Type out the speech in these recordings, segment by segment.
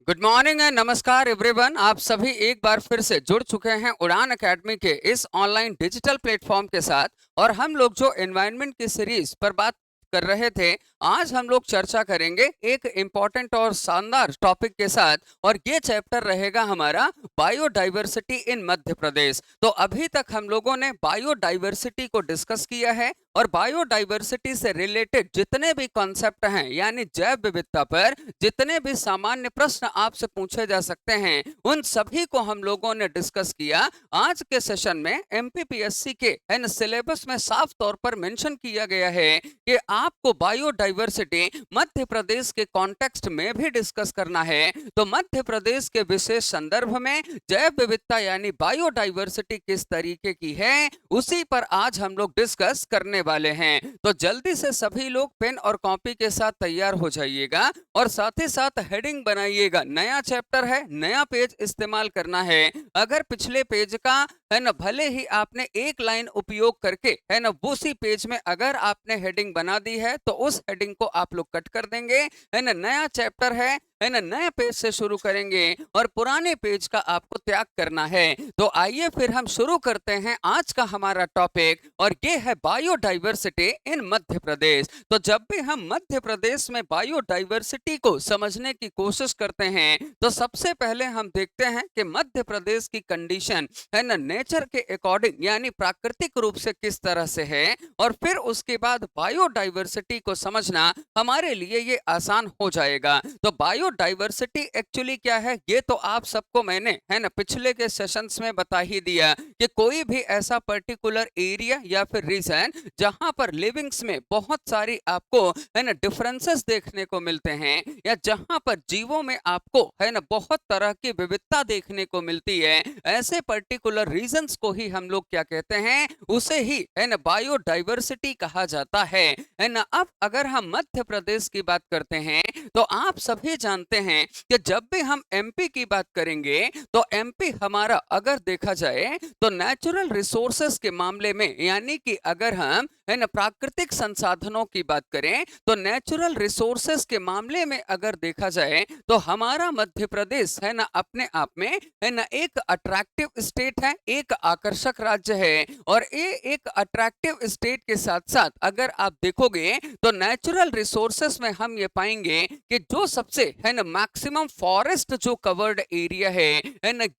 Good morning and नमस्कार everyone. आप सभी एक बार फिर से जुड़ चुके हैं उड़ान अकेडमी के इस ऑनलाइन डिजिटल प्लेटफॉर्म के साथ। और हम लोग जो एनवायरनमेंट की सीरीज पर बात कर रहे थे, आज हम लोग चर्चा करेंगे एक इम्पॉर्टेंट और शानदार टॉपिक के साथ। और ये चैप्टर रहेगा हमारा बायोडाइवर्सिटी इन मध्य प्रदेश। तो अभी तक हम लोगों ने बायोडाइवर्सिटी को डिस्कस किया है और बायोडाइवर्सिटी से रिलेटेड जितने भी कॉन्सेप्ट हैं, यानी जैव विविधता पर जितने भी सामान्य प्रश्न आपसे पूछे जा सकते हैं, उन सभी को हम लोगों ने डिस्कस किया। आज के सेशन में एमपीपीएससी के सिलेबस में साफ तौर पर मेंशन किया गया है कि आपको बायोडाइवर्सिटी मध्य प्रदेश के कॉन्टेक्स्ट में भी डिस्कस करना है। तो मध्य प्रदेश के विशेष संदर्भ में जैव विविधता यानी बायोडाइवर्सिटी किस तरीके की है, उसी पर आज हम लोग डिस्कस करने वाले हैं। तो जल्दी से सभी लोग पेन और कॉपी के साथ तैयार हो जाइएगा और साथ ही साथ हेडिंग बनाइएगा। नया चैप्टर है, नया पेज इस्तेमाल करना है। अगर पिछले पेज का भले ही आपने एक लाइन उपयोग करके उसी पेज में अगर आपने हेडिंग बना दी है, तो उस हेडिंग को आप लोग कट कर देंगे। नया चैप्टर है नए पेज से शुरू करेंगे और पुराने पेज का आपको त्याग करना है। तो आइए फिर हम शुरू करते हैं आज का हमारा टॉपिक, और ये है बायोडाइवर्सिटी इन मध्य प्रदेश। तो जब भी हम मध्य प्रदेश में बायोडाइवर्सिटी को समझने की कोशिश करते हैं, तो सबसे पहले हम देखते हैं कि मध्य प्रदेश की कंडीशन नेचर के अकॉर्डिंग यानी प्राकृतिक रूप से किस तरह से है, और फिर उसके बाद बायोडाइवर्सिटी को समझना हमारे लिए ये आसान हो जाएगा। तो बायोडाइवर्सिटी एक्चुअली क्या है, ये तो आप सबको मैंने पिछले के सेशंस में बता ही दिया कि कोई भी ऐसा पर्टिकुलर एरिया या फिर रीजन जहां पर लिविंग्स में बहुत सारी आपको डिफरेंसेस देखने को मिलते हैं, या जहां पर जीवों में आपको बहुत तरह की विविधता देखने को मिलती है, ऐसे पर्टिकुलर रीजन्स को ही हम लोग क्या कहते हैं, उसे ही बायोडाइवर्सिटी कहा जाता है ना। अब अगर हम मध्य प्रदेश की बात करते हैं, तो आप सभी जानते हैं कि जब भी हम एमपी की बात करेंगे, तो एमपी हमारा अगर देखा जाए तो नेचुरल रिसोर्सेस के मामले में, यानी कि अगर हम प्राकृतिक संसाधनों की बात करें, तो नेचुरल रिसोर्सेस के मामले में अगर देखा जाए, तो हमारा मध्य प्रदेश अपने आप में एक अट्रैक्टिव स्टेट है, एक आकर्षक राज्य है। और ये एक अट्रैक्टिव स्टेट के साथ साथ अगर आप देखोगे, तो नेचुरल रिसोर्सेस में हम ये पाएंगे कि जो सबसे मैक्सिमम फॉरेस्ट जो कवर्ड एरिया है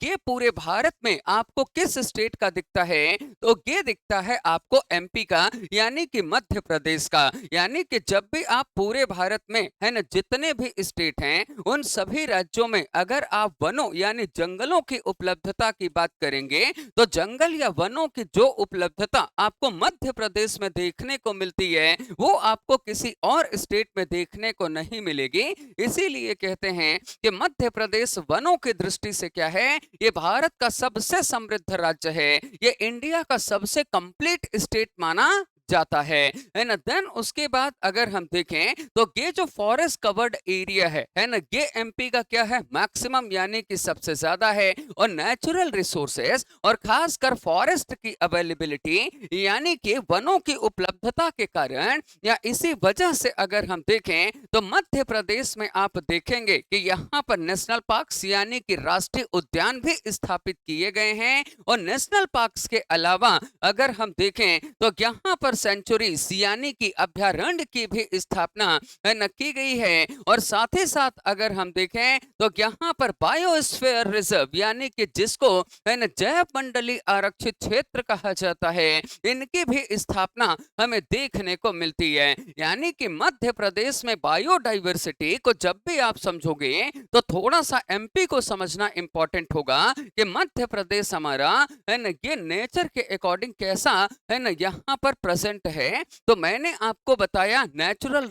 ये पूरे भारत में आपको किस स्टेट का दिखता है, तो ये दिखता है आपको एमपी का, यानी कि मध्य प्रदेश का। यानी कि जब भी आप पूरे भारत में जितने भी स्टेट हैं, उन सभी राज्यों में अगर आप वनों यानी जंगलों की उपलब्धता की बात करेंगे, तो जंगल या वनों की जो उपलब्धता आपको मध्य प्रदेश में देखने को मिलती है, वो आपको किसी और स्टेट में देखने को नहीं मिलेगी। इसीलिए कहते हैं कि मध्य प्रदेश वनों की दृष्टि से क्या है, ये भारत का सबसे समृद्ध राज्य है, ये इंडिया का सबसे कंप्लीट स्टेट माना जाता है ना। देन उसके बाद अगर हम देखें, तो ये जो फॉरेस्ट कवर्ड एरिया है ना, ये एमपी का क्या है, मैक्सिमम यानी कि सबसे ज्यादा है। और नेचुरल रिसोर्सेस और खासकर फॉरेस्ट की अवेलेबिलिटी यानी कि वनों की उपलब्धता के कारण, या इसी वजह से अगर हम देखें, तो मध्य प्रदेश में आप देखेंगे कि यहाँ पर नेशनल पार्क्स यानी कि राष्ट्रीय उद्यान भी स्थापित किए गए हैं। और नेशनल पार्क्स के अलावा अगर हम देखें, तो यहाँ पर सेंचुरीज यानी कि अभ्यारण्य की भी स्थापना की गई है। और साथ ही साथ अगर हम देखें, तो यहाँ पर बायोस्फीयर रिजर्व यानी कि जिसको जैव मंडलीय आरक्षित क्षेत्र कहा जाता है, इनकी भी स्थापना हमें देखने को मिलती है। यानी कि मध्य प्रदेश में बायोडाइवर्सिटी को जब भी आप समझोगे, तो थोड़ा सा एमपी को समझना इंपॉर्टेंट होगा कि मध्य प्रदेश हमारा ये नेचर के अकॉर्डिंग कैसा यहाँ पर प्रेजेंट है। तो मैंने आपको बताया नेचुरल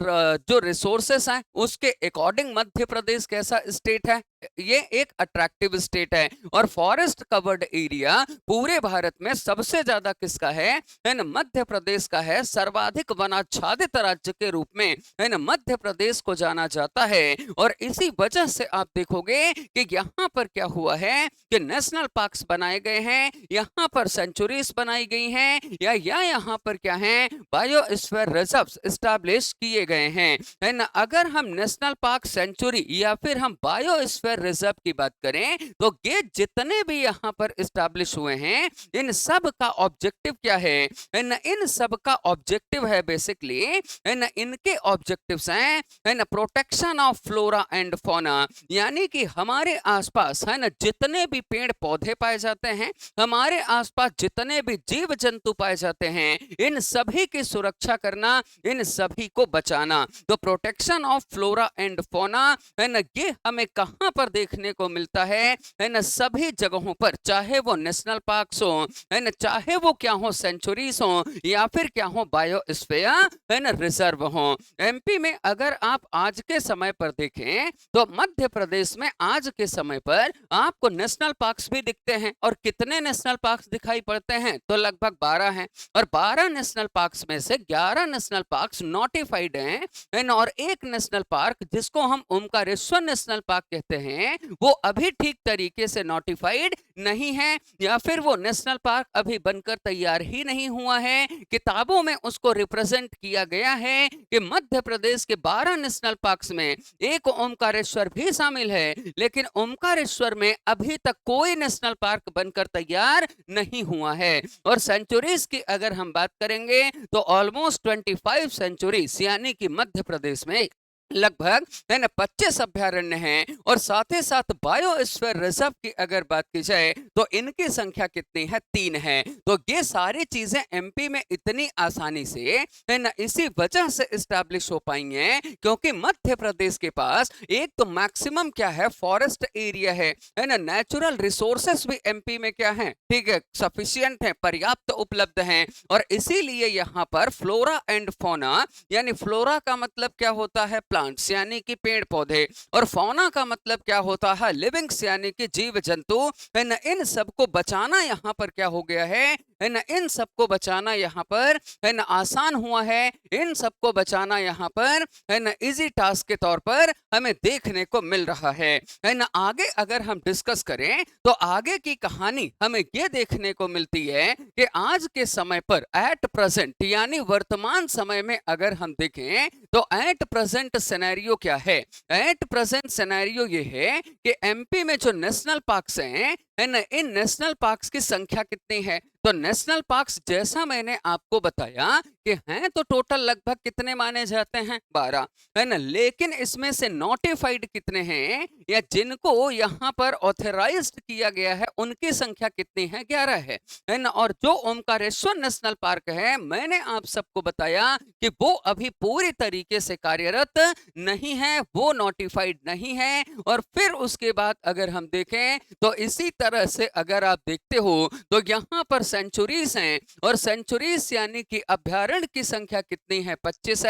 जो रिसोर्सेस हैं उसके अकॉर्डिंग मध्य प्रदेश कैसा स्टेट है, ये एक अट्रैक्टिव स्टेट है। और फॉरेस्ट कवर्ड एरिया पूरे भारत में सबसे ज्यादा किसका है ना, मध्य प्रदेश का है। सर्वाधिक वनाच्छादित राज्य के रूप में मध्य प्रदेश को जाना जाता है। और इसी वजह से आप देखोगे कि यहाँ पर क्या हुआ है कि नेशनल पार्क्स बनाए गए हैं, यहाँ पर सेंचुरीज बनाई गई हैं, या यहाँ पर क्या है, बायोस्फीयर रिजर्व्स एस्टैब्लिश किए गए हैं, है ना। अगर हम नेशनल पार्क, सेंचुरी या फिर हम बायोस्फीयर बायोस्फीयर रिजर्व की बात करें तो ये जितने भी यहाँ पर इस्टेब्लिश हुए हैं, इन सब का ऑब्जेक्टिव क्या है? इन सब का ऑब्जेक्टिव है बेसिकली, इनके ऑब्जेक्टिव्स हैं protection of flora and fauna, यानी कि हमारे आसपास है ना जितने भी पेड़ पौधे पाए जाते हैं, हमारे आसपास जितने भी जीव जंतु पाए जाते हैं, इन सभी की सुरक्षा करना, इन सभी को बचाना। तो protection of flora and fauna है ना, ये हमें कहां पर देखने को मिलता है ना, सभी जगहों पर, चाहे वो नेशनल पार्क्स हो, है ना, चाहे वो क्या हो सेंचुरीज हो, या फिर क्या हो बायोस्फीयर है ना रिजर्व हो। एमपी में अगर आप आज के समय पर देखें तो मध्य प्रदेश में आज के समय पर आपको नेशनल पार्क्स भी दिखते हैं, और कितने नेशनल पार्क्स दिखाई पड़ते हैं? तो लगभग 12 हैं, और 12 नेशनल पार्क्स में से 11 नेशनल पार्क्स नोटिफाइड हैं, और एक नेशनल पार्क जिसको हम ओमकारेश्वर नेशनल पार्क कहते हैं, वो अभी ठीक तरीके से नोटिफाइड नहीं है, या फिर वो नेशनल पार्क अभी बनकर तैयार ही नहीं हुआ है। किताबों में उसको रिप्रेजेंट किया गया है कि मध्य प्रदेश के 12 नेशनल पार्क्स में एक ओमकारेश्वर भी शामिल है, लेकिन ओमकारेश्वर में अभी तक कोई नेशनल पार्क बनकर तैयार नहीं हुआ है। और सेंचुरीज की अगर हम बात करेंगे तो ऑलमोस्ट 25 सेंचुरीज, यानी कि मध्य प्रदेश में लगभग है ना 25 अभ्यारण्य हैं, और साथ ही साथ बायोस्फीयर रिजर्व की अगर बात की जाए तो इनकी संख्या कितनी है? 3 है। तो ये सारी चीजें एमपी में इतनी आसानी से है ना इसी वजह से इस्टेब्लिश हो पाई हैं क्योंकि मध्य प्रदेश के पास एक तो मैक्सिमम क्या है, फॉरेस्ट एरिया है ना, नेचुरल रिसोर्सेस भी एमपी में क्या है, ठीक है, सफिशियंट है, पर्याप्त उपलब्ध हैं, और इसीलिए यहाँ पर फ्लोरा एंड फौना, यानी फ्लोरा का मतलब क्या होता है? प्लांट्स यानी कि पेड़ पौधे, और फौना का मतलब क्या होता है? लिविंग्स यानी कि जीव जंतु, है ना, इन सबको बचाना यहाँ पर क्या हो गया है ना, इन सबको बचाना यहाँ पर है ना आसान हुआ है, इन सबको बचाना यहाँ पर है ना इजी टास्क के तौर पर हमें देखने को मिल रहा है ना। आगे अगर हम डिस्कस करें तो आगे की कहानी हमें ये देखने को मिलती है कि आज के समय पर एट प्रेजेंट, यानी वर्तमान समय में अगर हम देखें तो एट प्रेजेंट सिनेरियो क्या है? एट प्रेजेंट सिनेरियो ये है कि एमपी में जो नेशनल पार्क्स हैं है ना, इन नेशनल पार्क्स की संख्या कितनी है? तो नेशनल पार्क्स जैसा मैंने आपको बताया कि हैं तो टोटल लगभग कितने माने जाते हैं? 12 है ना, लेकिन इसमें से नोटिफाइड कितने हैं या जिनको यहाँ पर ऑथराइज्ड किया गया है उनकी संख्या कितनी है? 11 है ना। और जो ओमकारेश्वर नेशनल पार्क है, मैंने आप सबको बताया कि वो अभी पूरी तरीके से कार्यरत नहीं है, वो नोटिफाइड नहीं है। और फिर उसके बाद अगर हम देखें तो इसी तरह से अगर आप देखते हो तो यहाँ पर सेंचुरीज हैं, और सेंचुरीज यानी कि अभ्यारण्य की संख्या कितनी है? 25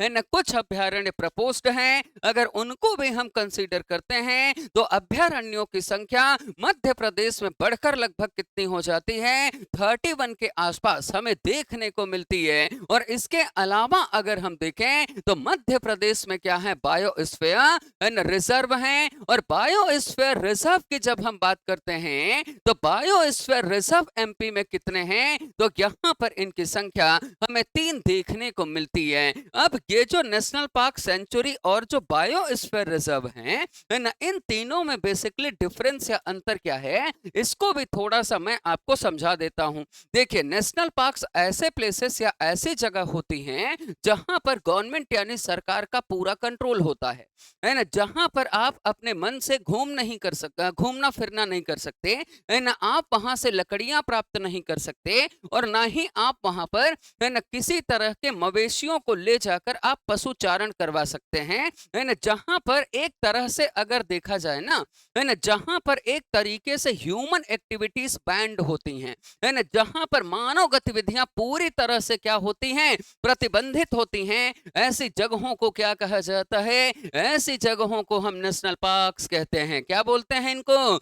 है ना। कुछ अभ्यारण्य प्रपोज्ड हैं, अगर उनको भी हम कंसीडर करते हैं तो अभ्यारण्यों की संख्या मध्य प्रदेश में बढ़कर लगभग कितनी हो जाती है? 31 के आसपास हमें देखने को मिलती है। और इसके अलावा अगर हम देखें तो मध्य प्रदेश में क्या है? बायोस्फीयर रिजर्व है। और बायोस्फीयर रिजर्व की जब हम बात करते हैं तो बायोस्फीयर रिजर्व एमपी में कितने हैं? तो यहाँ पर इनकी संख्या हमें 3 देखने को मिलती है। अब ये जो नेशनल पार्क, सेंचुरी और जो बायोस्फीयर रिजर्व हैं है ना, इन तीनों में बेसिकली डिफरेंस या अंतर क्या है, इसको भी थोड़ा सा मैं आपको समझा देता हूं। देखिए, नेशनल पार्क्स ऐसे प्लेसेस या ऐसी जगह होती हैं जहां पर गवर्नमेंट यानी सरकार का पूरा कंट्रोल होता है ना, जहां पर आप अपने मन से घूमना फिरना नहीं कर सकते है ना, आप वहां से लकड़ियां प्राप्त नहीं कर सकते, और ना ही आप वहां पर है ना किसी तरह के मवेशियों को ले जाकर आप पशुचारण करवा सकते हैं है ना, जहां पर एक तरह से अगर देखा जाए ना है ना, जहां पर एक तरीके से ह्यूमन एक्टिविटीज बैंड होती हैं है ना, जहां पर मानव गतिविधियां पूरी तरह से क्या होती हैं? प्रतिबंधित होती हैं। ऐसी जगहों को क्या कहा जाता है? ऐसी जगहों को हम नेशनल पार्क्स कहते हैं। क्या बोलते हैं इनको?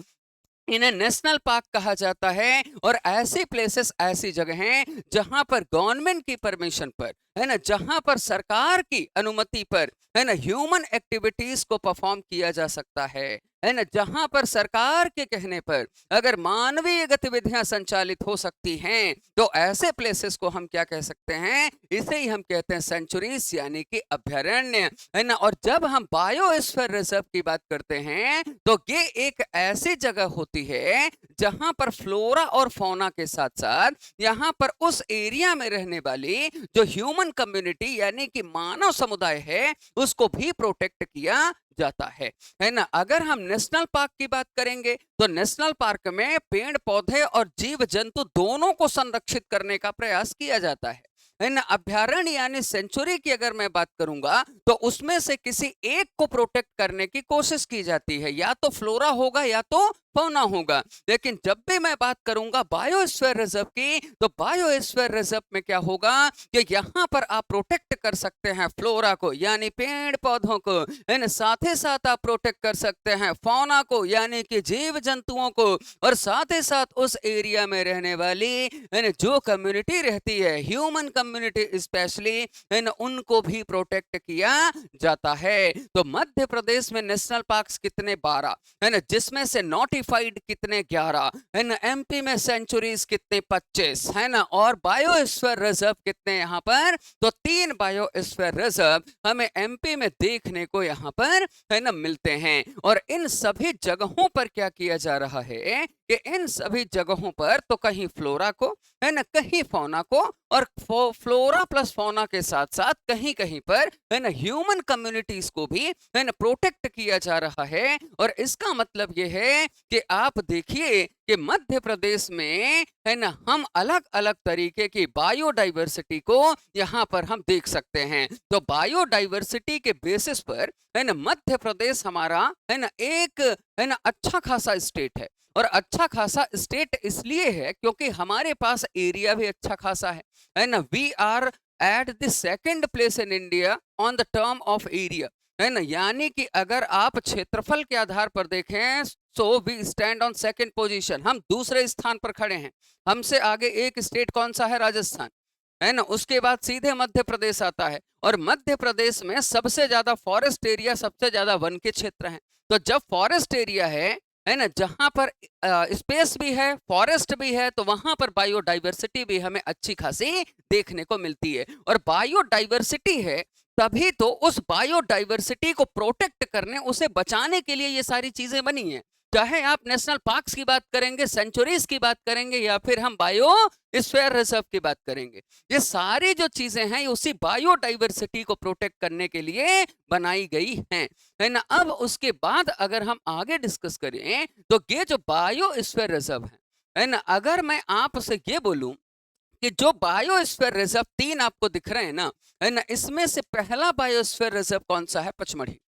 इन्हें नेशनल पार्क कहा जाता है। और ऐसी प्लेसेस, ऐसी जगह हैं जहां पर गवर्नमेंट की परमिशन पर है ना, जहां पर सरकार की अनुमति पर है ना ह्यूमन एक्टिविटीज को परफॉर्म किया जा सकता है है ना, जहां पर सरकार के कहने पर अगर मानवीय गतिविधियां संचालित हो सकती हैं, तो ऐसे प्लेसेस को हम क्या कह सकते हैं, इसे ही हम कहते हैं सेंचुरीज यानी कि अभयारण्य, है ना। और जब हम बायोस्फीयर रिजर्व की बात करते हैं, तो ये एक ऐसी जगह होती है जहां पर फ्लोरा और फौना के साथ साथ यहाँ पर उस एरिया में रहने वाली जो ह्यूमन कम्युनिटी यानी कि मानव समुदाय है, उसको भी प्रोटेक्ट किया जाता है ना। अगर हम नेशनल पार्क की बात करेंगे, तो नेशनल पार्क में पेड़ पौधे और जीव जंतु दोनों को संरक्षित करने का प्रयास किया जाता है ना। अभ्यारण्य यानी सेंचुरी की अगर मैं बात करूंगा, तो उसमें से किसी एक को प्रोटेक्ट करने की कोशिश की जाती है, या तो फ्लोरा होगा या तो फौना होगा। लेकिन जब भी मैं बात करूंगा बायोस्फीयर रिजर्व की, तो बायोस्फीयर रिजर्व में क्या होगा कि यहाँ पर आप प्रोटेक्ट कर सकते हैं फ्लोरा को यानी पेड़ पौधों को, इन साथ ही साथ आप प्रोटेक्ट कर सकते हैं फौना को यानी कि जीव जंतुओं को, और साथ ही साथ उस एरिया में रहने वाली इन जो कम्युनिटी रहती है, ह्यूमन कम्युनिटी स्पेशली, इन उनको भी प्रोटेक्ट किया जाता है। तो मध्य प्रदेश में नेशनल पार्क्स कितने, 12 है ना, जिसमें से नोटिफाइड कितने, 11 है ना। एमपी में सेंचुरीज कितने, 25 है ना। और बायोस्फीयर रिजर्व कितने यहाँ पर, तो 3 बायोस्फीयर रिजर्व हमें एमपी में देखने को यहाँ पर है ना मिलते हैं। और इन सभी जगहों पर क्या किया जा रहा है कि इन सभी जगहों पर तो कहीं फ्लोरा को है ना, कहीं फौना को, और फ्लोरा प्लस फौना के साथ साथ कहीं कहीं पर है ना ह्यूमन कम्युनिटीज को भी है ना प्रोटेक्ट किया जा रहा है। और इसका मतलब यह है कि आप देखिए कि मध्य प्रदेश में है ना हम अलग अलग तरीके की बायोडाइवर्सिटी को यहाँ पर हम देख सकते हैं। तो बायोडाइवर्सिटी के बेसिस पर है ना मध्य प्रदेश हमारा है ना एक है ना अच्छा खासा स्टेट है। और अच्छा खासा स्टेट इसलिए है क्योंकि हमारे पास एरिया भी अच्छा खासा है ना। We are at the second place in India on the term of area, है ना। यानी कि अगर आप क्षेत्रफल के आधार पर देखें, so we stand on second position, हम दूसरे स्थान पर खड़े हैं। हमसे आगे एक स्टेट कौन सा है, राजस्थान, है ना। उसके बाद सीधे मध्य प्रदेश आता है, और मध्य प्रदेश में सबसे ज्यादा फॉरेस्ट एरिया, सबसे ज्यादा वन के क्षेत्र हैं। तो जब फॉरेस्ट एरिया है ना, जहां पर स्पेस भी है, फॉरेस्ट भी है, तो वहां पर बायोडाइवर्सिटी भी हमें अच्छी खासी देखने को मिलती है। और बायोडाइवर्सिटी है तभी तो उस बायोडाइवर्सिटी को प्रोटेक्ट करने, उसे बचाने के लिए ये सारी चीजें बनी हैं। चाहे आप नेशनल पार्क्स की बात करेंगे, सेंचुरीज की बात करेंगे, या फिर हम बायोस्फीयर रिजर्व की बात करेंगे, ये सारी जो चीजें हैं ये उसी बायोडाइवर्सिटी को प्रोटेक्ट करने के लिए बनाई गई हैं, है ना। अब उसके बाद अगर हम आगे डिस्कस करें, तो ये जो बायोस्फीयर रिजर्व है ना, अगर मैं आपसे ये बोलूं कि जो बायोस्फीयर रिजर्व 3 आपको दिख रहे हैं ना, है ना, इसमें से पहला बायोस्फीयर रिजर्व कौन सा है, पचमढ़ी,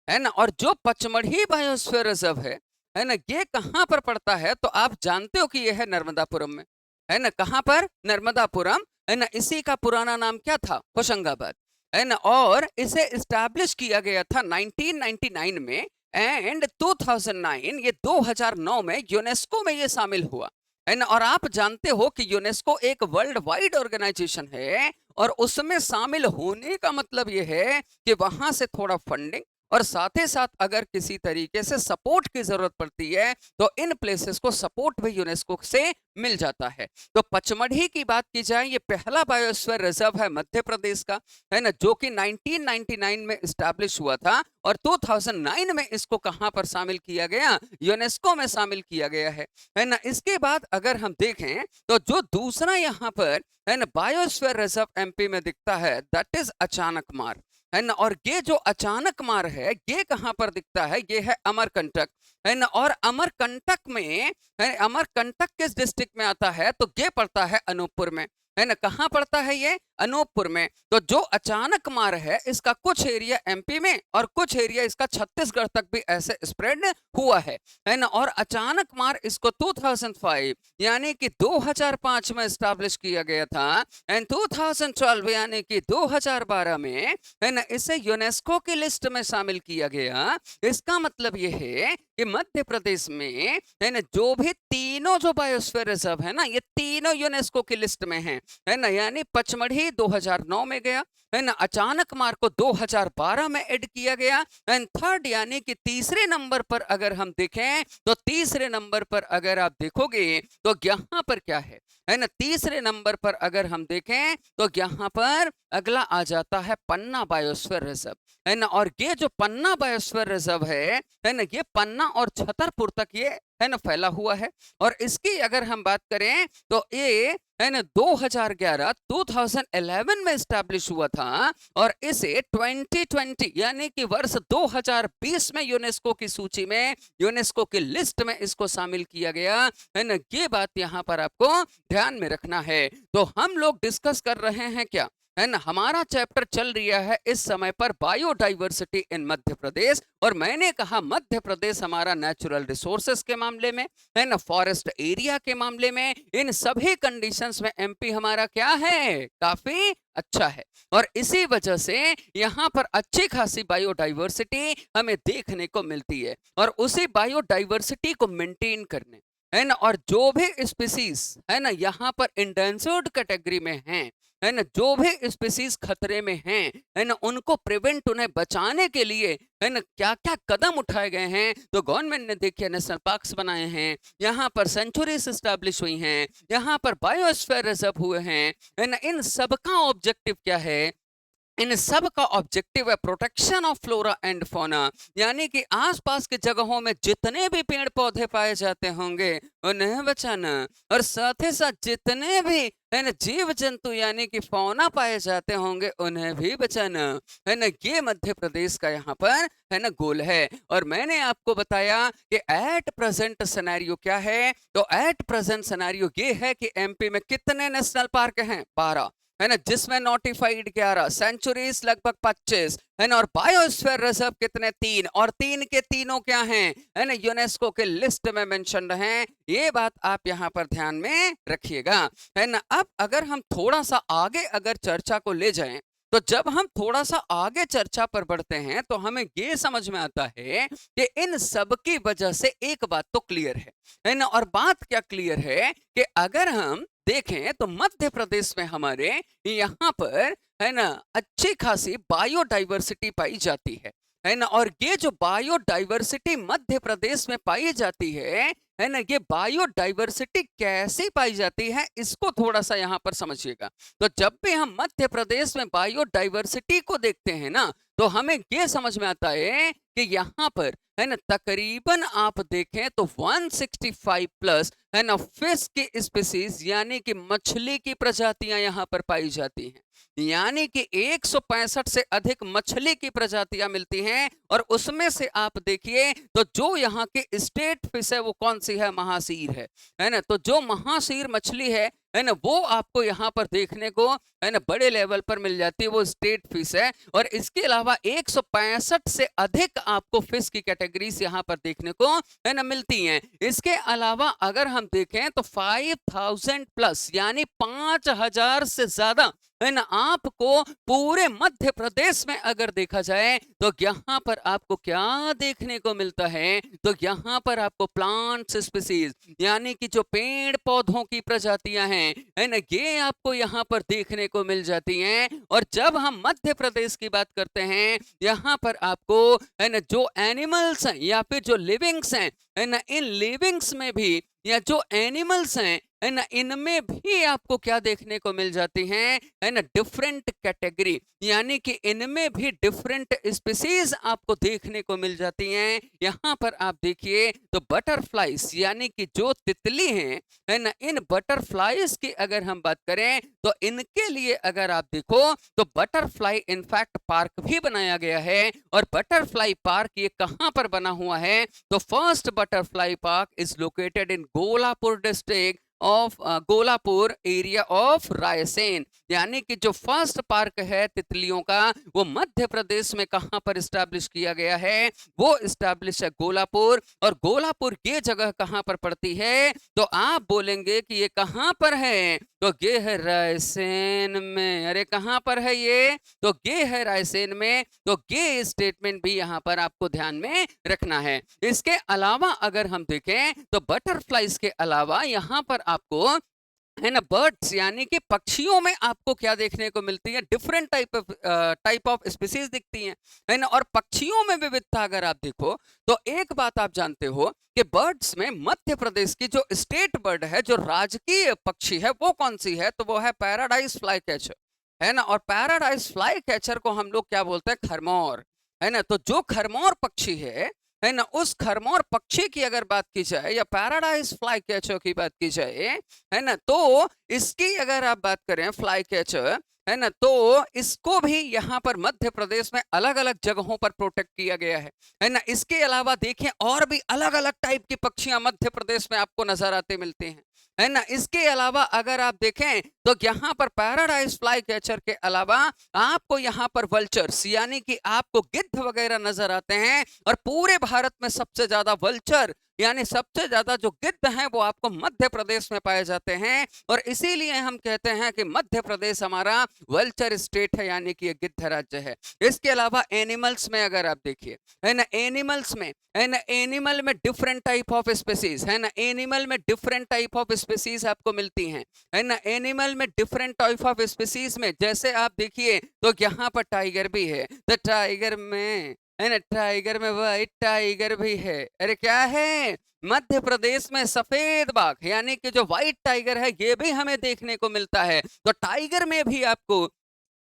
है ना। और जो पचमढ़ी बायोस्फीयर रिजर्व है ना, ये कहां पर पड़ता है, तो आप जानते हो कि ये है नर्मदापुरम में, है ना। कहां पर, नर्मदापुरम, है ना। इसी का पुराना नाम क्या था, होशंगाबाद, है ना। और इसे इस्टेब्लिश किया गया था 1999 में, एंड 2009 ये 2009 में यूनेस्को में ये शामिल हुआ, है ना। और आप जानते हो कि यूनेस्को एक वर्ल्ड वाइड ऑर्गेनाइजेशन है, और उसमें शामिल होने का मतलब यह है कि वहां से थोड़ा फंडिंग और साथ ही साथ अगर किसी तरीके से सपोर्ट की जरूरत पड़ती है, तो इन प्लेसेस को सपोर्ट भी यूनेस्को से मिल जाता है। तो पचमढ़ी की बात की जाए, ये पहला बायोस्फीयर रिजर्व है मध्य प्रदेश का, है ना, जो कि 1999 में इस्टेब्लिश हुआ था, और 2009 में इसको कहां पर शामिल किया गया, यूनेस्को में शामिल किया गया है ना। इसके बाद अगर हम देखें, तो जो दूसरा यहाँ पर है ना बायोस्फीयर रिजर्व एमपी में दिखता है, दैट इज अचानकमार, है ना। और ये जो अचानकमार है, ये कहां पर दिखता है, ये है अमरकंटक, है ना। और अमरकंटक में है, अमरकंटक किस डिस्ट्रिक्ट में आता है, तो ये पड़ता है अनूपपुर में, है ना। कहां पड़ता है ये, अनूपपुर में। तो जो अचानकमार है, इसका कुछ एरिया एमपी में और कुछ एरिया इसका छत्तीसगढ़ तक भी ऐसे स्प्रेड हुआ है ना। और अचानकमार इसको 2005 यानी कि 2005 में स्टैब्लिश किया गया था, एंड 2012 यानी कि 2012 में, है ना, इसे यूनेस्को की लिस्ट में शामिल किया गया। इसका मतलब यह है कि मध्य प्रदेश में, है ना, जो भी तीनों जो बायोस्फीयर रिजर्व है ना, ये तीनों यूनेस्को की लिस्ट में है ना। यानी पचमढ़ी भी 2009 में गया, है ना। अचानक मार्ग को 2012 में ऐड किया गया। एंड थर्ड यानी कि तीसरे नंबर पर अगर हम देखें तो तीसरे नंबर पर अगर आप देखोगे तो यहाँ पर क्या है ना। तीसरे नंबर पर अगर हम देखें तो यहाँ पर अगला आ जाता है पन्ना बायोस्फीयर रिजर्व, है ना। और ये जो पन्ना बायोस्फीयर रिजर्व है ना, ये पन्ना और छतरपुर तक ये है ना फैला हुआ है। और इसकी अगर हम बात करें तो ये है ना 2011 में स्टैब्लिश हुआ था और इसे 2020 यानी कि वर्ष 2020 में यूनेस्को की सूची में, यूनेस्को की लिस्ट में इसको शामिल किया गया, है ना। ये बात यहाँ पर आपको ध्यान में रखना है। तो हम लोग डिस्कस कर रहे हैं क्या, है ना, हमारा चैप्टर चल रहा है इस समय पर बायोडाइवर्सिटी इन मध्य प्रदेश। और मैंने कहा मध्य प्रदेश हमारा नेचुरल रिसोर्सेस के मामले में, है ना, फॉरेस्ट एरिया के मामले में, इन सभी कंडीशंस में एमपी हमारा क्या है, काफी अच्छा है। और इसी वजह से यहाँ पर अच्छी खासी बायोडाइवर्सिटी हमें देखने को मिलती है। और उसी बायोडाइवर्सिटी को मेंटेन करने, है ना, और जो भी स्पीसीज है ना यहाँ पर इंडेंजर्ड कैटेगरी में हैं, है ना, जो भी स्पीसीज खतरे में हैं, है ना, उनको प्रिवेंट, उन्हें बचाने के लिए, है ना, क्या क्या कदम उठाए गए हैं। तो गवर्नमेंट ने देखिए नेशनल पार्क्स बनाए हैं, यहाँ पर सेंचुरीज एस्टैब्लिश हुई हैं, यहाँ पर बायोस्फीयर रिजर्व हुए हैं, है ना। इन सबका ऑब्जेक्टिव क्या है, इन सब का ऑब्जेक्टिव है protection of flora and fauna, यानी कि आसपास के जगहों में जितने भी पेड़ पौधे पाए जाते होंगे उन्हें बचाना, और साथ ही साथ जितने भी है ना जीव जंतु यानी कि फौना पाए जाते होंगे उन्हें भी बचाना, है ना। ये मध्य प्रदेश का यहाँ पर है ना गोल है। और मैंने आपको बताया कि एट प्रेजेंट सिनेरियो क्या है, तो एट प्रेजेंट सिनेरियो ये है कि एमपी में कितने नेशनल पार्क हैं, 12, है ना, जिसमें नोटिफाइड 11, सेंचुरीज लगभग 25, है ना, और बायोस्फीयर रिजर्व कितने, 3, और 3 के तीनों क्या हैं, है ना, यूनेस्को के लिस्ट में मेंशन हैं। ये बात आप यहाँ पर ध्यान में रखिएगा, है ना। अब अगर हम थोड़ा सा आगे अगर चर्चा को ले जाएं, तो जब हम थोड़ा सा आगे चर्चा पर बढ़ते हैं तो हमें ये समझ में आता है कि इन सब की वजह से एक बात तो क्लियर है ना। और बात क्या क्लियर है कि अगर हम देखें तो मध्य प्रदेश में हमारे यहाँ पर है ना अच्छी खासी बायोडाइवर्सिटी पाई जाती है ना। और ये जो बायोडाइवर्सिटी मध्य प्रदेश में पाई जाती है ना, ये बायोडाइवर्सिटी कैसे पाई जाती है इसको थोड़ा सा यहाँ पर समझिएगा। तो जब भी हम मध्य प्रदेश में बायोडाइवर्सिटी को देखते हैं ना, तो हमें ये समझ में आता है कि यहाँ पर है ना तकरीबन आप देखें तो 165 प्लस है ना फिश की स्पीसीज यानी कि मछली की प्रजातियां यहाँ पर पाई जाती हैं, यानी कि 165 से अधिक मछली की प्रजातियां मिलती हैं। और उसमें से आप देखिए तो जो यहाँ की स्टेट फिश है वो कौन सी है, महासीर है ना। तो जो महासीर मछली है ना, वो आपको यहाँ पर देखने को है ना बड़े लेवल पर मिल जाती है, वो स्टेट फिश है। और इसके अलावा 165 से अधिक आपको फिश की कैटेगरीज यहाँ पर देखने को है ना मिलती हैं। इसके अलावा अगर हम देखें तो 5000 प्लस यानी 5000 से ज्यादा है ना आपको पूरे मध्य प्रदेश में अगर देखा जाए तो यहाँ पर आपको क्या देखने को मिलता है, तो यहाँ पर आपको प्लांट्स स्पीसीज यानी कि जो पेड़ पौधों की प्रजातियां हैं है ना, ये आपको यहाँ पर देखने को मिल जाती हैं। और जब हम मध्य प्रदेश की बात करते हैं, यहाँ पर आपको है ना जो एनिमल्स हैं या फिर जो लिविंग्स हैं है ना, इन लिविंग्स में भी या जो एनिमल्स हैं है ना, इनमें भी आपको क्या देखने को मिल जाती हैं, है ना डिफरेंट कैटेगरी, यानी कि इनमें भी डिफरेंट स्पीसीज आपको देखने को मिल जाती हैं। यहाँ पर आप देखिए तो बटरफ्लाइज यानी कि जो तितली हैं है ना, इन बटरफ्लाइज की अगर हम बात करें तो इनके लिए अगर आप देखो तो बटरफ्लाई इनफैक्ट पार्क भी बनाया गया है। और बटरफ्लाई पार्क ये कहाँ पर बना हुआ है, तो first butterfly park is located in Golapur district of Golapur area of Raisen, यानी कि जो फर्स्ट पार्क है तितलियों का वो मध्य प्रदेश में कहां पर स्टैब्लिश किया गया है, वो स्टैब्लिश है गोलापुर। और गोलापुर ये जगह कहां पर पड़ती है, तो आप बोलेंगे कि ये कहां पर है, तो ये है रायसेन में। अरे कहां पर है ये, तो ये है रायसेन में। तो ये स्टेटमेंट भी यहां पर आपको ध्यान में रखना है। इसके अलावा अगर हम देखें तो बटरफ्लाइज के अलावा यहां पर आपको है ना। बर्ड्स यानी कि पक्षियों में आपको क्या देखने को मिलती है, डिफरेंट टाइप ऑफ स्पीसीज दिखती हैं, है ना। और पक्षियों में विविधता अगर आप देखो तो एक बात आप जानते हो कि बर्ड्स में मध्य प्रदेश की जो स्टेट बर्ड है, जो राजकीय पक्षी है, वो कौन सी है, तो वो है पैराडाइज फ्लाई कैचर, है ना। और पैराडाइज फ्लाई कैचर को हम लोग क्या बोलते हैं, खरमोर, है ना। तो जो खरमोर पक्षी है ना, उस खरमोर पक्षी की अगर बात की जाए या पैराडाइज फ्लाई कैचर की बात की जाए, है ना, तो इसकी अगर आप बात करें फ्लाई कैचर, है ना, तो इसको भी यहाँ पर मध्य प्रदेश में अलग अलग जगहों पर प्रोटेक्ट किया गया है ना। इसके अलावा देखें और भी अलग अलग टाइप की पक्षियां मध्य प्रदेश में आपको नजर आते मिलती हैं, है ना। इसके अलावा अगर आप देखें तो यहाँ पर पैराडाइज फ्लाई कैचर के अलावा आपको यहाँ पर वल्चर्स यानी कि आपको गिद्ध वगैरह नजर आते हैं। और पूरे भारत में सबसे ज्यादा वल्चर यानी सबसे ज्यादा जो गिद्ध हैं वो आपको मध्य प्रदेश में पाए जाते हैं। और इसीलिए हम कहते हैं कि मध्य प्रदेश हमारा वल्चर स्टेट है, यानी कि ये गिद्ध राज्य है। इसके अलावा एनिमल्स में अगर आप देखिए, है ना, एनिमल्स में, है ना, एनिमल में डिफरेंट टाइप ऑफ स्पीसीज, है ना, एनिमल में डिफरेंट टाइप ऑफ स्पीसीज आपको मिलती हैं, है ना। एनिमल में डिफरेंट टाइप ऑफ स्पीसीज में जैसे आप देखिए तो यहाँ पर टाइगर भी है, तो टाइगर में, है ना, टाइगर में व्हाइट टाइगर भी है। अरे क्या है, मध्य प्रदेश में सफेद बाघ यानी कि जो व्हाइट टाइगर है ये भी हमें देखने को मिलता है। तो टाइगर में भी आपको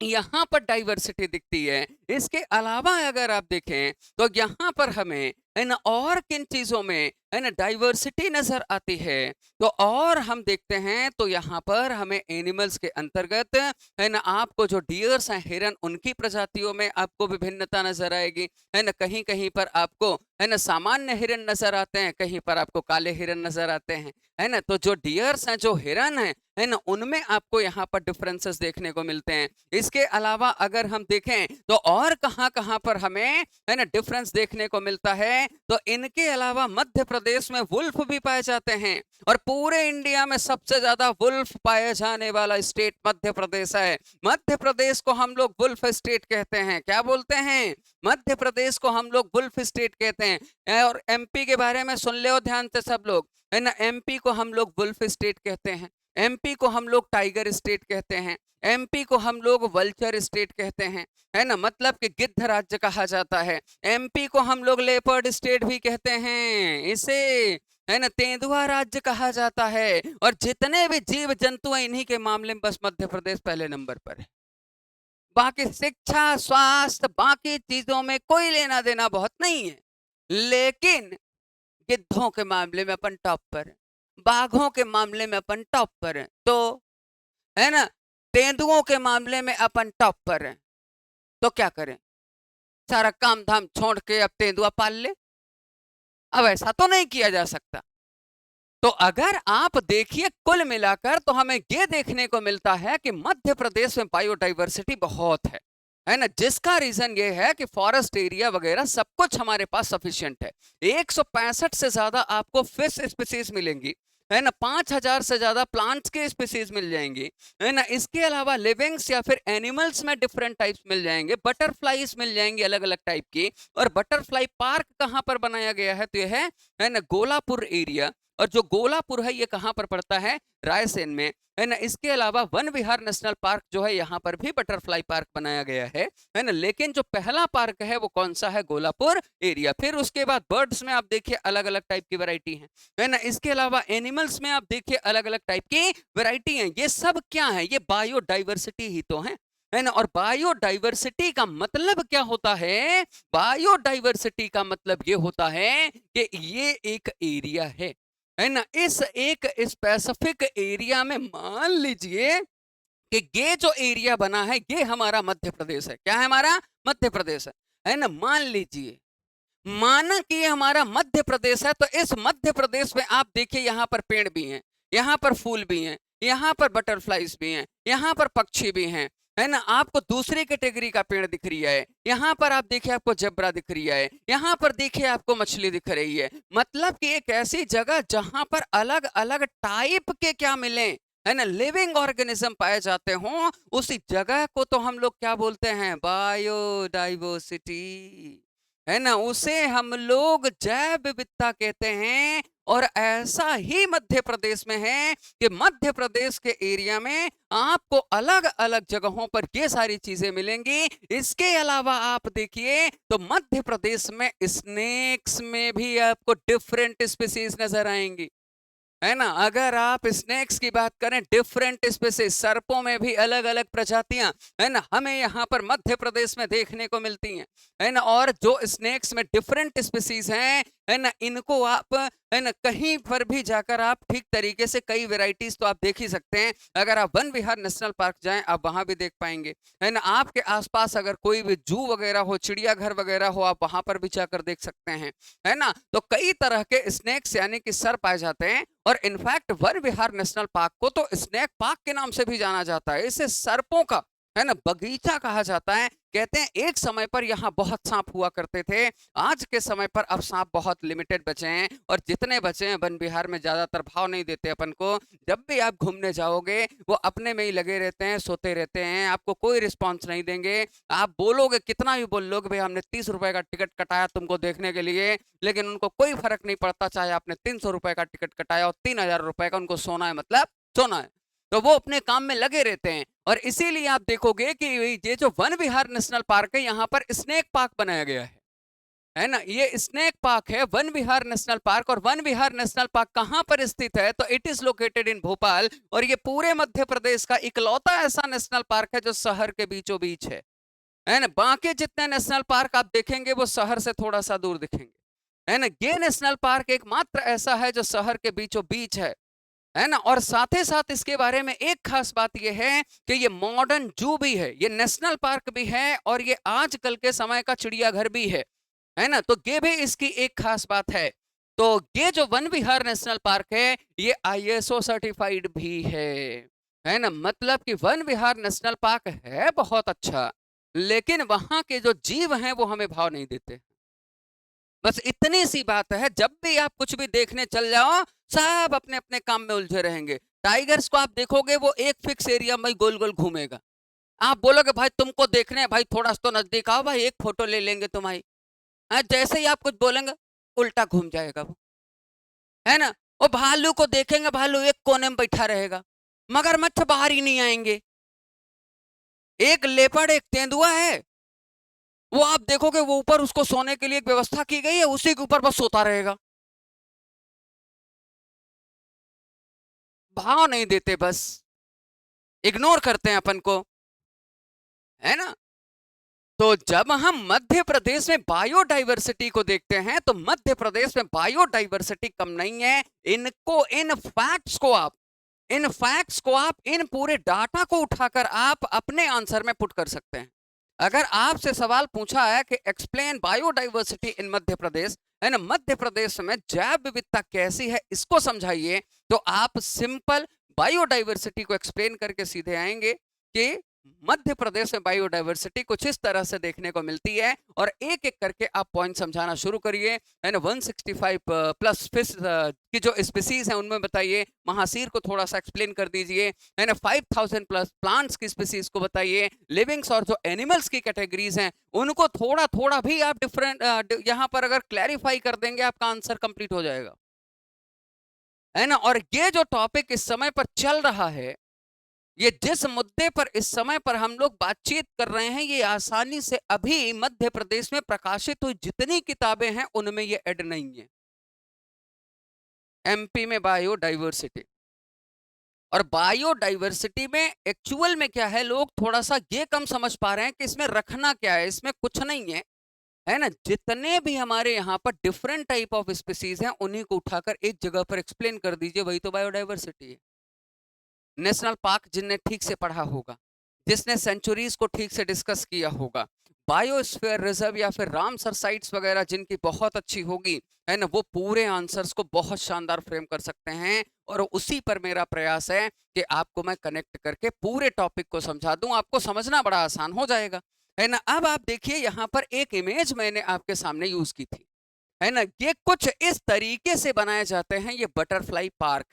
यहाँ पर डाइवर्सिटी दिखती है। इसके अलावा अगर आप देखें तो यहाँ पर हमें, है ना, और किन चीजों में, है ना, डाइवर्सिटी नजर आती है, तो और हम देखते हैं तो यहाँ पर हमें एनिमल्स के अंतर्गत, है ना, आपको जो डियर्स हैं, हिरन, उनकी प्रजातियों में आपको विभिन्नता नजर आएगी, है ना। कहीं कहीं पर आपको, है ना, सामान्य हिरन नजर आते हैं, कहीं पर आपको काले हिरन नजर आते हैं, है ना। तो जो डियर्स हैं, जो हिरन है ना, उनमें आपको यहाँ पर डिफरेंसेस देखने को मिलते हैं। इसके अलावा अगर हम देखें तो और कहां कहां पर हमें, है ना, डिफरेंस देखने को मिलता है, तो इनके अलावा मध्य प्रदेश में वुल्फ भी पाए जाते हैं। और पूरे इंडिया में सबसे ज्यादा वुल्फ पाए जाने वाला स्टेट मध्य प्रदेश है। मध्य प्रदेश को हम लोग वुल्फ स्टेट कहते हैं। क्या बोलते हैं, मध्य प्रदेश को हम लोग वुल्फ स्टेट कहते हैं। और एमपी के बारे में सुन ले ध्यान से सब लोग, है ना, एमपी को हम लोग वुल्फ स्टेट कहते हैं, एमपी को हम लोग टाइगर स्टेट कहते हैं, एमपी को हम लोग वल्चर स्टेट कहते हैं, है ना, मतलब कि गिद्ध राज्य कहा जाता है। एमपी को हम लोग लेपर्ड स्टेट भी कहते हैं, इसे, है ना, तेंदुआ राज्य कहा जाता है। और जितने भी जीव जंतु हैं इन्हीं के मामले में बस मध्य प्रदेश पहले नंबर पर है। बाकी शिक्षा, स्वास्थ्य, बाकी चीजों में कोई लेना देना बहुत नहीं है, लेकिन गिद्धों के मामले में अपन टॉप पर है, बाघों के मामले में अपन टॉप पर है, तो, है ना, तेंदुओं के मामले में अपन टॉप पर है। तो क्या करें, सारा काम धाम छोड़ के अब तेंदुआ पाल ले? अब ऐसा तो नहीं किया जा सकता। तो अगर आप देखिए कुल मिलाकर तो हमें यह देखने को मिलता है कि मध्य प्रदेश में बायोडाइवर्सिटी बहुत है ना, जिसका रीजन ये है कि फॉरेस्ट एरिया वगैरह सब कुछ हमारे पास सफिशिएंट है। 165 से ज्यादा आपको फिश स्पीसीज मिलेंगी, है ना, 5000 से ज्यादा प्लांट्स के स्पीसीज मिल जाएंगी, है ना। इसके अलावा लिविंग्स या फिर एनिमल्स में डिफरेंट टाइप्स मिल जाएंगे, बटरफ्लाईज मिल जाएंगे अलग अलग टाइप की। और बटरफ्लाई पार्क कहाँ पर बनाया गया है, तो यह है ना, गोलापुर एरिया। और जो गोलापुर है ये कहाँ पर पड़ता है, रायसेन में, है ना। इसके अलावा वन विहार नेशनल पार्क जो है यहाँ पर भी बटरफ्लाई पार्क बनाया गया है ना। लेकिन जो पहला पार्क है वो कौन सा है, गोलापुर एरिया। फिर उसके बाद बर्ड्स में आप देखिए अलग अलग टाइप की वैरायटी है ना। इसके अलावा एनिमल्स में आप देखिए अलग अलग टाइप की वैरायटी है। ये सब क्या है, ये बायोडाइवर्सिटी ही तो है ना। और बायोडाइवर्सिटी का मतलब क्या होता है, बायोडाइवर्सिटी का मतलब ये होता है कि ये एक एरिया है ना। इस एक स्पेसिफिक एरिया में मान लीजिए कि ये जो एरिया बना है ये हमारा मध्य प्रदेश है। क्या है, हमारा मध्य प्रदेश है ना। मान लीजिए, माना कि ये हमारा मध्य प्रदेश है, तो इस मध्य प्रदेश में आप देखिए यहाँ पर पेड़ भी हैं, यहाँ पर फूल भी हैं, यहाँ पर बटरफ्लाईज भी हैं, यहाँ पर पक्षी भी हैं, है ना। आपको दूसरी कैटेगरी का पेड़ दिख रही है, यहाँ पर आप देखिए आपको जेब्रा दिख रही है, यहाँ पर देखिए आपको मछली दिख रही है। मतलब कि एक ऐसी जगह जहां पर अलग अलग टाइप के क्या मिले, है ना, लिविंग ऑर्गेनिज्म पाए जाते हों, उसी जगह को तो हम लोग क्या बोलते हैं, बायोडाइवर्सिटी, है ना। उसे हम लोग जैव विविधता कहते हैं। और ऐसा ही मध्य प्रदेश में है कि मध्य प्रदेश के एरिया में आपको अलग अलग जगहों पर ये सारी चीजें मिलेंगी। इसके अलावा आप देखिए तो मध्य प्रदेश में स्नेक्स में भी आपको डिफरेंट स्पीसीज नजर आएंगी, है ना। अगर आप स्नेक्स की बात करें, डिफरेंट स्पीसीज, सर्पों में भी अलग अलग प्रजातियां, है ना, हमें यहाँ पर मध्य प्रदेश में देखने को मिलती हैं, है ना। और जो स्नेक्स में डिफरेंट स्पीसीज हैं, है ना, इनको आप, है ना, कहीं पर भी जाकर आप ठीक तरीके से कई वेराइटीज तो आप देख ही सकते हैं। अगर आप वन विहार नेशनल पार्क जाएं, आप वहां भी देख पाएंगे, है ना। आपके आसपास अगर कोई भी जू वगैरह हो, चिड़ियाघर वगैरह हो, आप वहां पर भी जाकर देख सकते हैं, है ना। तो कई तरह के स्नेक्स यानी कि सर पाए जाते हैं। और इनफैक्ट वन विहार नेशनल पार्क को तो स्नेक पार्क के नाम से भी जाना जाता है। इसे सर्पों का, है ना, बगीचा कहा जाता है। कहते हैं एक समय पर यहाँ बहुत सांप हुआ करते थे, आज के समय पर अब सांप बहुत लिमिटेड बचे हैं, और जितने बचे हैं वन विहार में ज्यादातर भाव नहीं देते अपन को। जब भी आप घूमने जाओगे वो अपने में ही लगे रहते हैं, सोते रहते हैं, आपको कोई रिस्पॉन्स नहीं देंगे। आप बोलोगे, कितना भी बोल लोगे भाई हमने 30 रुपए का टिकट कटाया तुमको देखने के लिए, लेकिन उनको कोई फर्क नहीं पड़ता, चाहे आपने 300 रुपए का टिकट कटाया और 3000 रुपए का, उनको सोना है मतलब सोना है। तो वो अपने काम में लगे रहते हैं। और इसीलिए आप देखोगे कि ये जो वन विहार नेशनल पार्क है, यहाँ पर स्नेक पार्क बनाया गया है ना। ये स्नेक पार्क है वन विहार नेशनल पार्क। और वन विहार नेशनल पार्क कहां पर स्थित है, तो it is located in Bhopal. और ये पूरे मध्य प्रदेश का इकलौता ऐसा नेशनल पार्क है जो शहर के बीचों बीच है ना। बाकी जितने नेशनल पार्क आप देखेंगे वो शहर से थोड़ा सा दूर दिखेंगे, है ना। ये नेशनल पार्क एकमात्र ऐसा है जो शहर के बीचों बीच है ना। और साथ ही साथ इसके बारे में एक खास बात यह है कि ये मॉडर्न जू भी है, ये नेशनल पार्क भी है, और ये आजकल के समय का चिड़ियाघर भी है ना। तो ये भी इसकी एक खास बात है। तो ये जो वन विहार नेशनल पार्क है ये आईएसओ सर्टिफाइड भी है ना। मतलब कि वन विहार नेशनल पार्क है बहुत अच्छा, लेकिन वहां के जो जीव हैं वो हमें भाव नहीं देते। बस इतनी सी बात है। जब भी आप कुछ भी देखने चल जाओ, सब अपने अपने काम में उलझे रहेंगे। टाइगर्स को आप देखोगे वो एक फिक्स एरिया में गोल गोल घूमेगा। आप बोलोगे भाई तुमको देखने हैं, भाई थोड़ा सा तो नजदीक आओ, भाई एक फोटो ले लेंगे तुम्हारी। जैसे ही आप कुछ बोलेंगे उल्टा घूम जाएगा वो, है ना। वो भालू को देखेंगे, भालू एक कोने में बैठा रहेगा, मगरमच्छ बाहर ही नहीं आएंगे। एक लेपर्ड, एक तेंदुआ है, वो आप देखोगे वो ऊपर उसको सोने के लिए एक व्यवस्था की गई है, उसी के ऊपर बस सोता रहेगा। भाव नहीं देते, बस इग्नोर करते हैं अपन को, है ना। तो जब हम मध्य प्रदेश में बायोडाइवर्सिटी को देखते हैं तो मध्य प्रदेश में बायोडाइवर्सिटी कम नहीं है। इनको, इन पूरे डाटा को उठाकर आप अपने आंसर में पुट कर सकते हैं। अगर आपसे सवाल पूछा है कि एक्सप्लेन बायोडाइवर्सिटी इन मध्य प्रदेश, है ना, मध्य प्रदेश में जैव विविधता कैसी है इसको समझाइए, तो आप सिंपल बायोडाइवर्सिटी को एक्सप्लेन करके सीधे आएंगे कि मध्य प्रदेश में बायोडाइवर्सिटी कुछ इस तरह से देखने को मिलती है। और एक एक करके आप पॉइंट समझाना शुरू करिए, है ना। 165 प्लस फिश की जो स्पीसीज है उनमें बताइए, महासीर को थोड़ा सा एक्सप्लेन कर दीजिए, है ना। 5000 प्लस प्लांट्स की स्पीसीज को बताइए, लिविंग्स और जो एनिमल्स की कैटेगरीज हैं उनको थोड़ा थोड़ा भी आप डिफरेंट यहाँ पर अगर क्लैरिफाई कर देंगे, आपका आंसर कंप्लीट हो जाएगा, है ना। और ये जो टॉपिक इस समय पर चल रहा है, ये जिस मुद्दे पर इस समय पर हम लोग बातचीत कर रहे हैं, ये आसानी से अभी मध्य प्रदेश में प्रकाशित हुई जितनी किताबें हैं उनमें ये ऐड नहीं है। एमपी में बायोडाइवर्सिटी, और बायोडाइवर्सिटी में एक्चुअल में क्या है, लोग थोड़ा सा ये कम समझ पा रहे हैं कि इसमें रखना क्या है। इसमें कुछ नहीं है ना। जितने भी हमारे यहाँ पर डिफरेंट टाइप ऑफ स्पीसीज हैं उन्हीं को उठाकर एक जगह पर एक्सप्लेन कर दीजिए, वही तो बायोडाइवर्सिटी है। नेशनल पार्क जिनने ठीक से पढ़ा होगा, जिसने सेंचुरीज को ठीक से डिस्कस किया होगा, बायोस्फीयर रिजर्व या फिर रामसर साइट्स वगैरह जिनकी बहुत अच्छी होगी, है ना, वो पूरे आंसर्स को बहुत शानदार फ्रेम कर सकते हैं। और उसी पर मेरा प्रयास है कि आपको मैं कनेक्ट करके पूरे टॉपिक को समझा दूं, आपको समझना बड़ा आसान हो जाएगा, है ना। अब आप देखिए यहाँ पर एक इमेज मैंने आपके सामने यूज की थी, है ना। ये कुछ इस तरीके से बनाए जाते हैं, ये बटरफ्लाई पार्क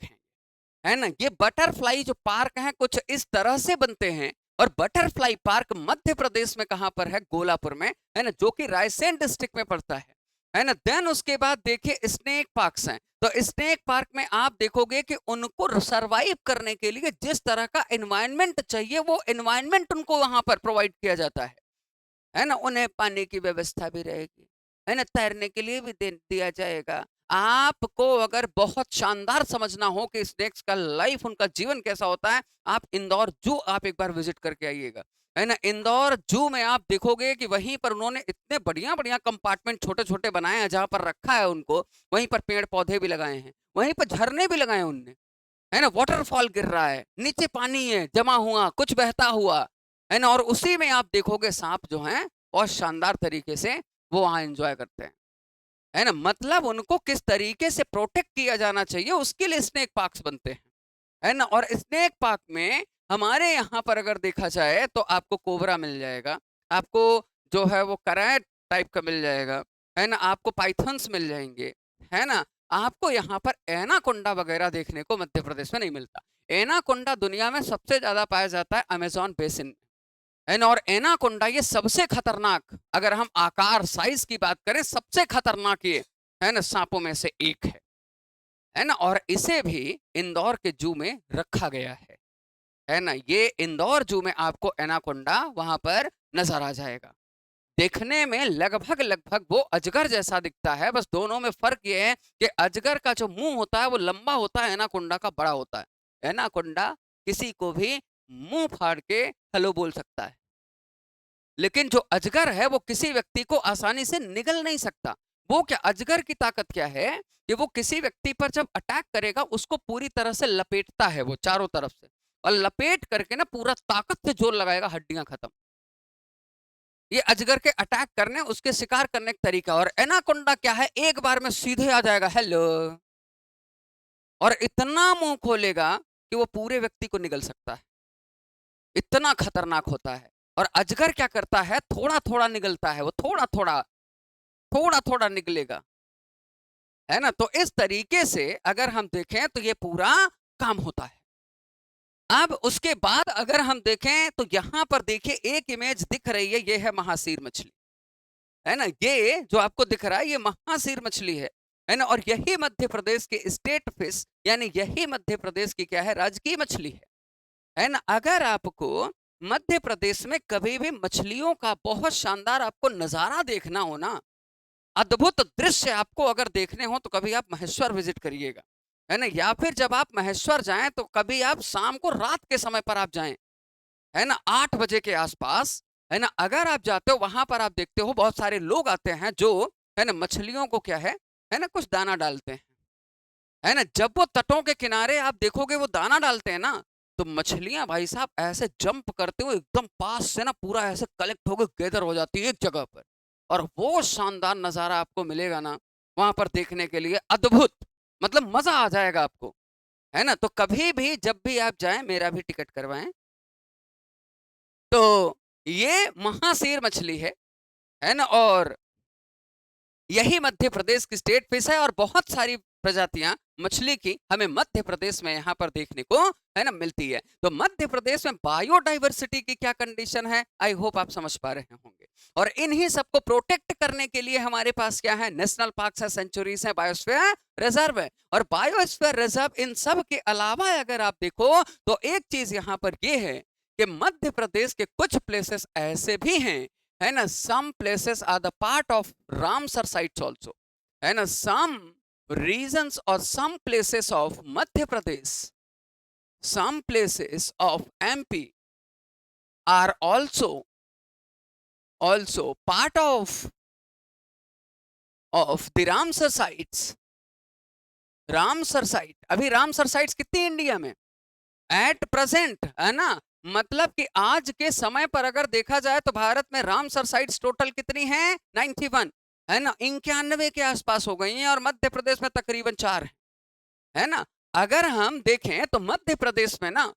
है ना। ये बटरफ्लाई जो पार्क है कुछ इस तरह से बनते हैं। और बटरफ्लाई पार्क मध्य प्रदेश में कहां पर है, गोलापुर में, है ना, जो कि रायसेन डिस्ट्रिक्ट में पड़ता है। है ना। देन उसके बाद देखिए स्नेक पार्क्स हैं, तो स्नेक पार्क में आप देखोगे कि उनको सरवाइव करने के लिए जिस तरह का एनवायरनमेंट चाहिए वो एनवायरनमेंट उनको वहां पर प्रोवाइड किया जाता है ना। उन्हें पानी की व्यवस्था भी रहेगी, है ना, तैरने के लिए भी दिया जाएगा। आपको अगर बहुत शानदार समझना हो कि स्नेक्स का लाइफ, उनका जीवन कैसा होता है, आप इंदौर जू आप एक बार विजिट करके आइएगा, है ना। इंदौर जू में आप देखोगे कि वहीं पर उन्होंने इतने बढ़िया बढ़िया कंपार्टमेंट छोटे छोटे बनाए हैं जहां पर रखा है उनको, वहीं पर पेड़ पौधे भी लगाए हैं, वहीं पर झरने भी लगाए उनने, है ना। वाटरफॉल गिर रहा है, नीचे पानी है जमा हुआ, कुछ बहता हुआ, है ना। और उसी में आप देखोगे सांप जो हैं बहुत शानदार तरीके से वो वहां एंजॉय करते हैं, है ना। मतलब उनको किस तरीके से प्रोटेक्ट किया जाना चाहिए उसके लिए स्नेक पार्क्स बनते हैं, है ना। और स्नेक पार्क में हमारे यहाँ पर अगर देखा जाए तो आपको कोबरा मिल जाएगा, आपको जो है वो करैट टाइप का मिल जाएगा, है ना, आपको पाइथन्स मिल जाएंगे, है ना। आपको यहाँ पर एनाकोंडा वगैरह देखने को मध्य प्रदेश में नहीं मिलता। एनाकोंडा दुनिया में सबसे ज्यादा पाया जाता है अमेजोन बेसिन में, है ना। और एनाकोंडा ये सबसे खतरनाक, अगर हम आकार साइज की बात करें, सबसे खतरनाक ये, है ना, सांपों में से एक है ना। और इसे भी इंदौर के जू में रखा गया है ना। ये इंदौर जू में आपको एनाकोंडा वहां पर नजर आ जाएगा। देखने में लगभग लगभग वो अजगर जैसा दिखता है, बस दोनों में फर्क ये है कि अजगर का जो मुंह होता है वो लंबा होता है, एनाकोंडा का बड़ा होता है। एनाकोंडा किसी को भी मुंह फाड़ के हेलो बोल सकता है, लेकिन जो अजगर है वो किसी व्यक्ति को आसानी से निगल नहीं सकता। वो क्या, अजगर की ताकत क्या है कि वो किसी व्यक्ति पर जब अटैक करेगा उसको पूरी तरह से लपेटता है वो चारों तरफ से, और लपेट करके ना पूरा ताकत से जोर लगाएगा, हड्डियां खत्म। ये अजगर के अटैक करने, उसके शिकार करने का तरीका। और एनाकोंडा क्या है, एक बार में सीधे आ जाएगा हेलो, और इतना मुंह खोलेगा कि वो पूरे व्यक्ति को निगल सकता है, इतना खतरनाक होता है। और अजगर क्या करता है, थोड़ा थोड़ा निगलता है, वो थोड़ा थोड़ा थोड़ा थोड़ा निकलेगा, है ना। तो इस तरीके से अगर हम देखें तो ये पूरा काम होता है। अब उसके बाद अगर हम देखें तो यहां पर देखिए एक इमेज दिख रही है, ये है महासीर मछली, है ना। ये जो आपको दिख रहा है ये महासीर मछली है ना। और यही मध्य प्रदेश के स्टेट फिश, यानी यही मध्य प्रदेश की क्या है, राजकीय मछली है ना। अगर आपको मध्य प्रदेश में कभी भी मछलियों का बहुत शानदार आपको नजारा देखना हो ना, अद्भुत दृश्य आपको अगर देखने हो, तो कभी आप महेश्वर विजिट करिएगा, है ना। या फिर जब आप महेश्वर जाएं तो कभी आप शाम को, रात के समय पर आप जाएं, है ना, 8 बजे के आसपास, है ना। अगर आप जाते हो वहां पर आप देखते हो बहुत सारे लोग आते हैं जो, है ना, मछलियों को क्या है ना, कुछ दाना डालते हैं, है ना। जब वो तटों के किनारे आप देखोगे वो दाना डालते हैं ना, तो मछलियां भाई साहब ऐसे जंप करते हुए एकदम पास से ना पूरा ऐसे कलेक्ट होकर गैदर हो जाती है एक जगह पर, और वो शानदार नजारा आपको मिलेगा ना वहां पर देखने के लिए, अद्भुत, मतलब मजा आ जाएगा आपको, है ना। तो कभी भी जब भी आप जाएं मेरा भी टिकट करवाएं। तो ये महासीर मछली है ना। और यही मध्य प्रदेश की स्टेट फिश है, और बहुत सारी प्रजातियां मछली की हमें मध्य प्रदेश में यहाँ पर देखने को, है ना, मिलती है। तो मध्य प्रदेश में बायोडाइवर्सिटी की क्या कंडीशन है, आई होप आप समझ पा रहे होंगे। और इन्हीं सबको प्रोटेक्ट करने के लिए हमारे पास क्या है, नेशनल पार्क्स है, सेंचुरीज है, बायोस्फीयर रिजर्व है। और बायोस्फीयर रिजर्व इन सब के अलावा अगर आप देखो तो एक चीज यहाँ पर ये है कि मध्य प्रदेश के कुछ प्लेसेस ऐसे भी हैं, है ना, some places are the part of Ramsar sites also, है ना। some regions or some places of Madhya Pradesh, some places of MP are also part of the Ramsar sites। Ramsar site, अभी Ramsar sites कितनी India में at present, है ना। मतलब कि आज के समय पर अगर देखा जाए तो भारत में रामसर साइट्स टोटल कितनी हैं, 91, है ना, 91 के आसपास हो गई हैं, और मध्य प्रदेश में तकरीबन 4 है ना। अगर हम देखें तो मध्य प्रदेश में ना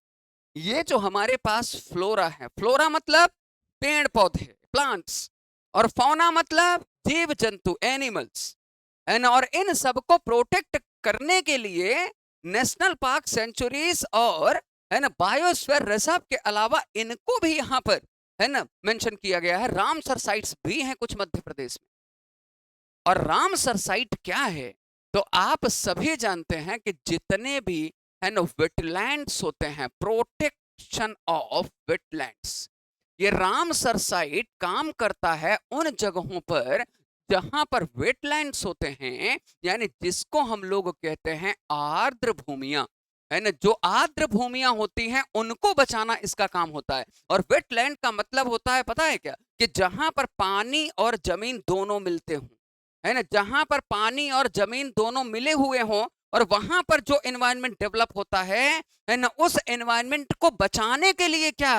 ये जो हमारे पास फ्लोरा है, फ्लोरा मतलब पेड़ पौधे, प्लांट्स, और फौना मतलब जीव जंतु, एनिमल्स, है ना। और इन सबको प्रोटेक्ट करने के लिए नेशनल पार्क, सेंचुरीज और, है ना, बायोस्फीयर रिजर्व के अलावा इनको भी यहाँ पर, है ना, मेंशन किया गया है। रामसर साइट्स भी हैं कुछ मध्य प्रदेश में, और रामसर साइट क्या है? तो आप सभी जानते हैं कि जितने भी है ना वेटलैंड्स होते हैं, प्रोटेक्शन ऑफ वेटलैंड्स, ये रामसर साइट काम करता है उन जगहों पर जहां पर वेटलैंड्स होते हैं, यानी जिसको हम लोग कहते हैं आर्द्र भूमियां, है ना। जो आर्द्र भूमियां होती हैं उनको बचाना इसका काम होता है। और वेटलैंड का मतलब होता है पता है क्या? कि जहां पर पानी और जमीन दोनों मिलते हों, है ना, जहां पर पानी और जमीन दोनों मिले हुए हों, और वहां पर जो एनवायरनमेंट डेवलप होता है ना, उस एनवायरनमेंट को बचाने के लिए क्या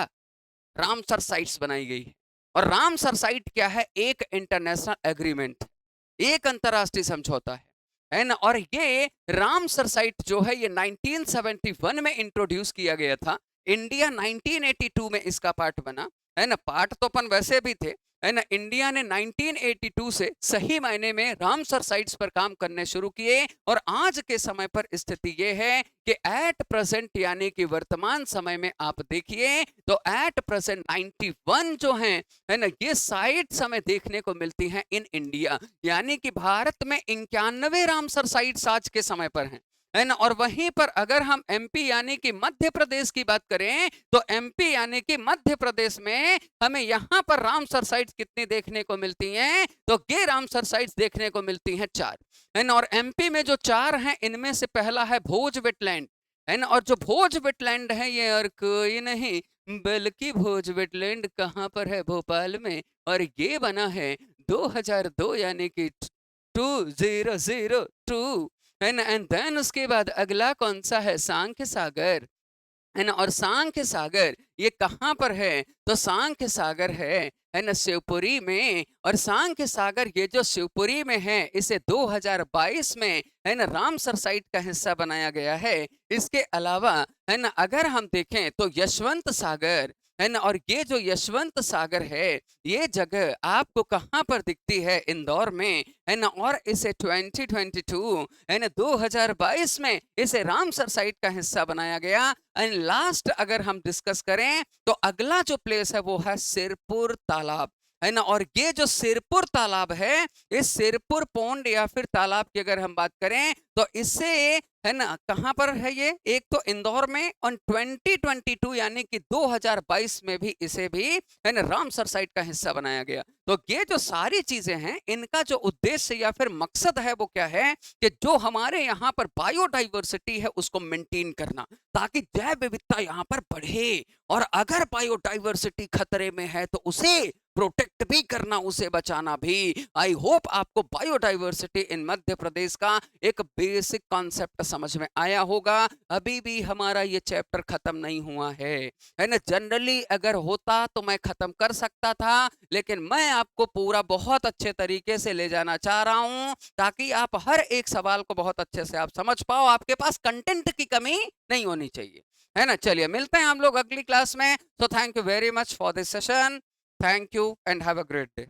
रामसर साइट्स बनाई गई है। और रामसर साइट क्या है? एक इंटरनेशनल एग्रीमेंट, एक अंतरराष्ट्रीय समझौता है ना। और ये रामसर साइट जो है ये 1971 में इंट्रोड्यूस किया गया था। इंडिया 1982 में इसका पार्ट बना, है ना। पार्ट तो अपन वैसे भी थे, है ना। इंडिया ने 1982 से सही मायने में रामसर साइट्स पर काम करने शुरू किए। और आज के समय पर स्थिति यह है कि एट प्रेजेंट यानी कि वर्तमान समय में आप देखिए तो एट प्रेजेंट 91 जो है ना, ये साइट्स हमें देखने को मिलती हैं इन इंडिया। यानी कि भारत में 91 रामसर साइट्स आज के समय पर हैं, है ना। और वहीं पर अगर हम एमपी यानी कि मध्य प्रदेश की बात करें तो एमपी यानी कि मध्य प्रदेश में हमें यहां पर रामसर साइट्स कितनी देखने को मिलती हैं? तो ये रामसर साइट्स देखने को मिलती हैं 4, है ना। और एमपी में जो 4 हैं इनमें से पहला है भोज वेटलैंड, है ना। और जो भोज वेटलैंड है ये और कोई नहीं बल्कि भोज वेटलैंड कहां पर है? भोपाल में। और ये बना है 2002 यानी कि 2002, है ना। एंड देन उसके बाद अगला कौन सा है? सांख्य सागर, है ना। और सांख्य सागर ये कहां पर है? तो सांख्य सागर है ना शिवपुरी में। और सांख्य सागर ये जो शिवपुरी में है इसे 2022 में है ना रामसर साइट का हिस्सा बनाया गया है। इसके अलावा है ना अगर हम देखें तो यशवंत सागर, है ना। और ये जो यशवंत सागर है ये जगह आपको कहां पर दिखती है? इंदौर में, है ना। और इसे 2022 है ना 2022 में इसे रामसर साइट का हिस्सा बनाया गया। एंड लास्ट अगर हम डिस्कस करें तो अगला जो प्लेस है वो है सिरपुर तालाब, है ना। और ये जो सिरपुर तालाब है, इस सिरपुर पौंड या फिर तालाब की अगर हम बात करें तो इससे है ना कहां पर है ये? एक तो इंदौर में, और 2022 यानी कि 2022 में भी इसे भी है ना रामसर साइट का हिस्सा बनाया गया। तो ये जो सारी चीजें हैं इनका जो उद्देश्य या फिर मकसद है वो क्या है कि जो हमारे यहाँ पर बायोडाइवर्सिटी है उसको मेंटेन करना, ताकि जैव विविधता यहाँ पर बढ़े। और अगर बायोडाइवर्सिटी खतरे में है तो उसे प्रोटेक्ट भी करना, उसे बचाना भी। आई होप आपको बायोडाइवर्सिटी इन मध्य प्रदेश का एक बेसिक कॉन्सेप्ट समझ में आया होगा। अभी भी हमारा ये चैप्टर खत्म नहीं हुआ है ना। जनरली अगर होता तो मैं खत्म कर सकता था, लेकिन मैं आपको पूरा बहुत अच्छे तरीके से ले जाना चाह रहा हूं ताकि आप हर एक सवाल को बहुत अच्छे से आप समझ पाओ, आपके पास कंटेंट की कमी नहीं होनी चाहिए, है ना। चलिए मिलते हैं हम लोग अगली क्लास में। So thank you very much for this session. Thank you and have a great day.